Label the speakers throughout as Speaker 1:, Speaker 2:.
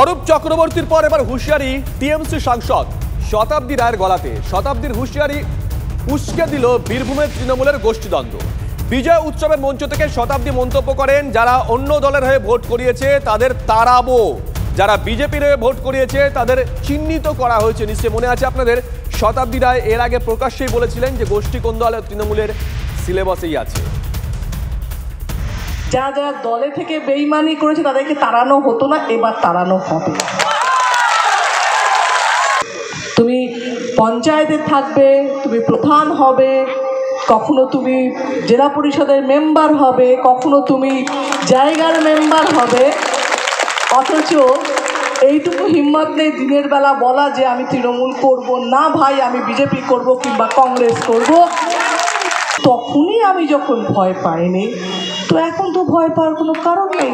Speaker 1: অরূপ চক্রবর্তীর পর এবার হুঁশিয়ারি টিএমসি সাংসদ শতাব্দী রায়ের গলাতে। শতাব্দীর হুঁশিয়ারি উস্কে দিল বীরভূমের তৃণমূলের গোষ্ঠীদ্বন্দ্ব। বিজয় উৎসবের মঞ্চ থেকে শতাব্দী মন্তব্য করেন, যারা অন্য দলের হয়ে ভোট করিয়েছে তাদের তাড়াবো, যারা বিজেপির হয়ে ভোট করিয়েছে তাদের চিহ্নিত করা হয়েছে। নিশ্চয়ই মনে আছে আপনাদের, শতাব্দী রায় এর আগে প্রকাশ্যেই বলেছিলেন যে গোষ্ঠী কোন্দল তৃণমূলের সিলেবাসেই আছে।
Speaker 2: যারা যারা দলে থেকে বেইমানি করেছে তাদেরকে তাড়ানো হতো না, এবার তাড়ানো হবে। তুমি পঞ্চায়েতে থাকবে, তুমি প্রধান হবে, কখনো তুমি জেলা পরিষদের মেম্বার হবে, কখনো তুমি জায়গার মেম্বার হবে, অথচ এইটুকু হিম্মত নেই দিনের বেলা বলা যে আমি তৃণমূল করব না ভাই, আমি বিজেপি করব কিংবা কংগ্রেস করব। তখনই আমি যখন ভয় পাইনি, তো এখন তো ভয় পাওয়ার কোনো কারণ নেই।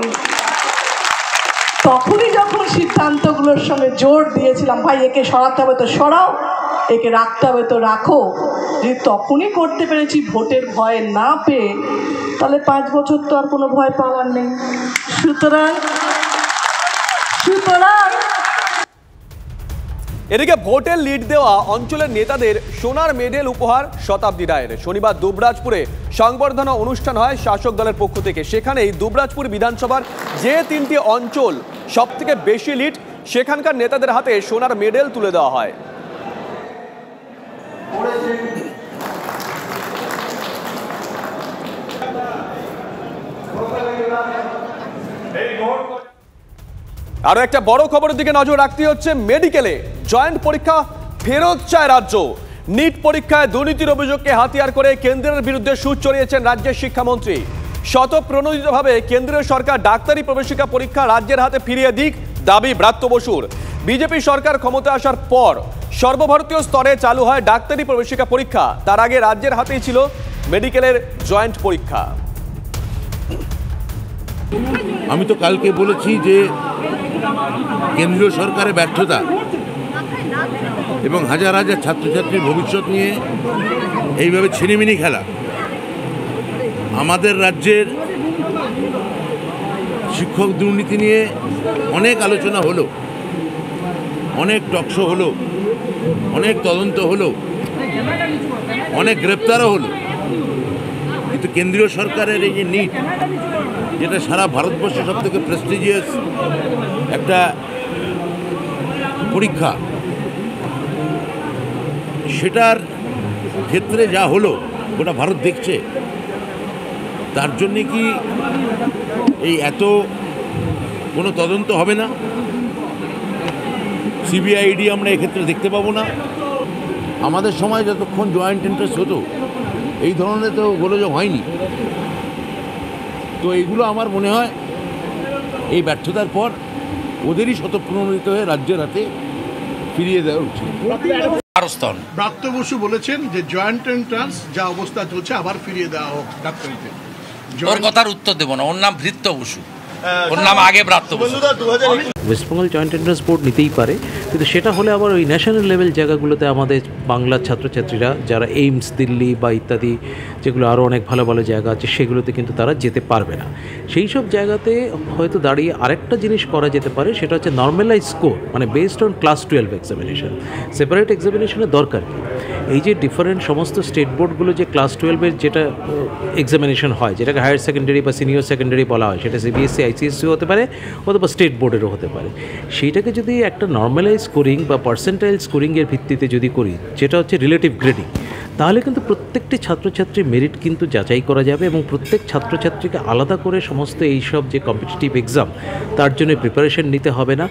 Speaker 2: তখনই যখন সিদ্ধান্তগুলোর সঙ্গে জোর দিয়েছিলাম, ভাই একে সরাতে হবে তো সরাও, একে রাখতে হবে তো রাখো, যে তখনই করতে পেরেছি ভোটের ভয় না পেয়ে, তাহলে 5 বছর তো আর কোনো ভয় পাওয়ার নেই। সুতরাং
Speaker 1: এদিকে ভোটের লিড দেওয়া অঞ্চলের নেতাদের সোনার মেডেল উপহার শতাব্দী রায়ের। শনিবার দুবরাজপুরে সংবর্ধনা অনুষ্ঠান হয় শাসক দলের পক্ষ থেকে। সেখানেই দুবরাজপুর বিধানসভার যে 3টি অঞ্চল সব থেকে বেশি লিড, সেখানকার নেতাদের হাতে সোনার মেডেল তুলে দেওয়া হয়। আরো একটা বড় খবরের দিকে নজর রাখতে হচ্ছে। মেডিকেলে জয়েন্ট পরীক্ষা ফেরত চায় রাজ্য। নিট পরীক্ষায় দুর্নীতির অভিযোগকে হাতিয়ার করে কেন্দ্রের বিরুদ্ধে সুর চড়িয়েছেন রাজ্যের শিক্ষামন্ত্রী। স্বতঃপ্রণোদিতভাবে কেন্দ্রীয় সরকার ডাক্তারি প্রবেশিকা পরীক্ষা রাজ্যের হাতে ফিরিয়ে দিক, দাবি ব্রাত্য বসুর। বিজেপি সরকার ক্ষমতা আসার পর সর্বভারতীয় স্তরে চালু হয় ডাক্তারি প্রবেশিকা পরীক্ষা। তার আগে রাজ্যের হাতেই ছিল মেডিকেলের জয়েন্ট পরীক্ষা।
Speaker 3: আমি তো কালকে বলেছি যে কেন্দ্রীয় সরকারের ব্যর্থতা এবং হাজার হাজার ছাত্রছাত্রীর ভবিষ্যৎ নিয়ে এইভাবে ছিনিমিনি খেলা। আমাদের রাজ্যের শিক্ষক দুর্নীতি নিয়ে অনেক আলোচনা হলো, অনেক টকশো হলো, অনেক তদন্ত হলো, অনেক গ্রেপ্তারও হলো, কিন্তু কেন্দ্রীয় সরকারের এই যে নিট, যেটা সারা ভারতবর্ষে সব থেকে প্রেস্টিজিয়াস একটা পরীক্ষা, সেটার ক্ষেত্রে যা হলো গোটা ভারত দেখছে। তার জন্যে কি এই এত কোনো তদন্ত হবে না? সিবিআইডি আমরা এক্ষেত্রে দেখতে পাবো না? আমাদের সময় যতক্ষণ জয়েন্ট ইন্টারেস্ট হতো এই ধরনের তো গোলযোগ হয়নি। তো এইগুলো আমার মনে হয় এই ব্যর্থতার পর ওদেরই স্বতঃপ্রণোদিত হয়ে রাজ্যের হাতে ফিরিয়ে দেওয়া উচিত।
Speaker 4: ব্রাত্য বসু বলেছেন যে জয়েন্ট এন্ট্রান্স যা অবস্থা চলছে আবার ফিরিয়ে দেওয়া হোক ডাক্তারিতে।
Speaker 5: ওর কথার উত্তর দেব না, ওর নাম ভৃত্য বসু, ওর নাম আগে Bratya Basu.
Speaker 6: West Bengal joint entrance board নিতেই পারে, কিন্তু সেটা হলে আবার ওই ন্যাশনাল লেভেল জায়গাগুলোতে আমাদের বাংলার ছাত্রছাত্রীরা যারা এইমস, দিল্লি বা ইত্যাদি যেগুলো আরও অনেক ভালো ভালো জায়গা আছে সেগুলোতে কিন্তু তারা যেতে পারবে না। সেই সব জায়গাতে হয়তো দাঁড়িয়ে আরেকটা জিনিস করা যেতে পারে, সেটা হচ্ছে নর্মালাইজ স্কোর, মানে based on class 12 examination. Separate এক্সামিনেশনের দরকার কি? এই যে ডিফারেন্ট সমস্ত স্টেট বোর্ডগুলো যে ক্লাস 12-এর যেটা এক্সামিনেশন হয়, যেটাকে হায়ার সেকেন্ডারি বা সিনিয়র সেকেন্ডারি বলা হয়, সেটা সিবিএসসি, আইসিএসসি হতে পারে অথবা স্টেট বোর্ডেরও হতে পারে। সেইটাকে যদি একটা নর্মালাইজ স্কোরিং বা পার্সেন্টাইল স্কোরিংয়ের ভিত্তিতে যদি করি, যেটা হচ্ছে রিলেটিভ গ্রেডিং, তাহলে কিন্তু প্রত্যেকটি ছাত্রছাত্রীর মেরিট কিন্তু যাচাই করা যাবে এবং প্রত্যেক ছাত্রছাত্রীকে আলাদা করে সমস্ত এইসব যে কম্পিটিটিভ এক্সাম তার জন্য প্রিপারেশন নিতে হবে না।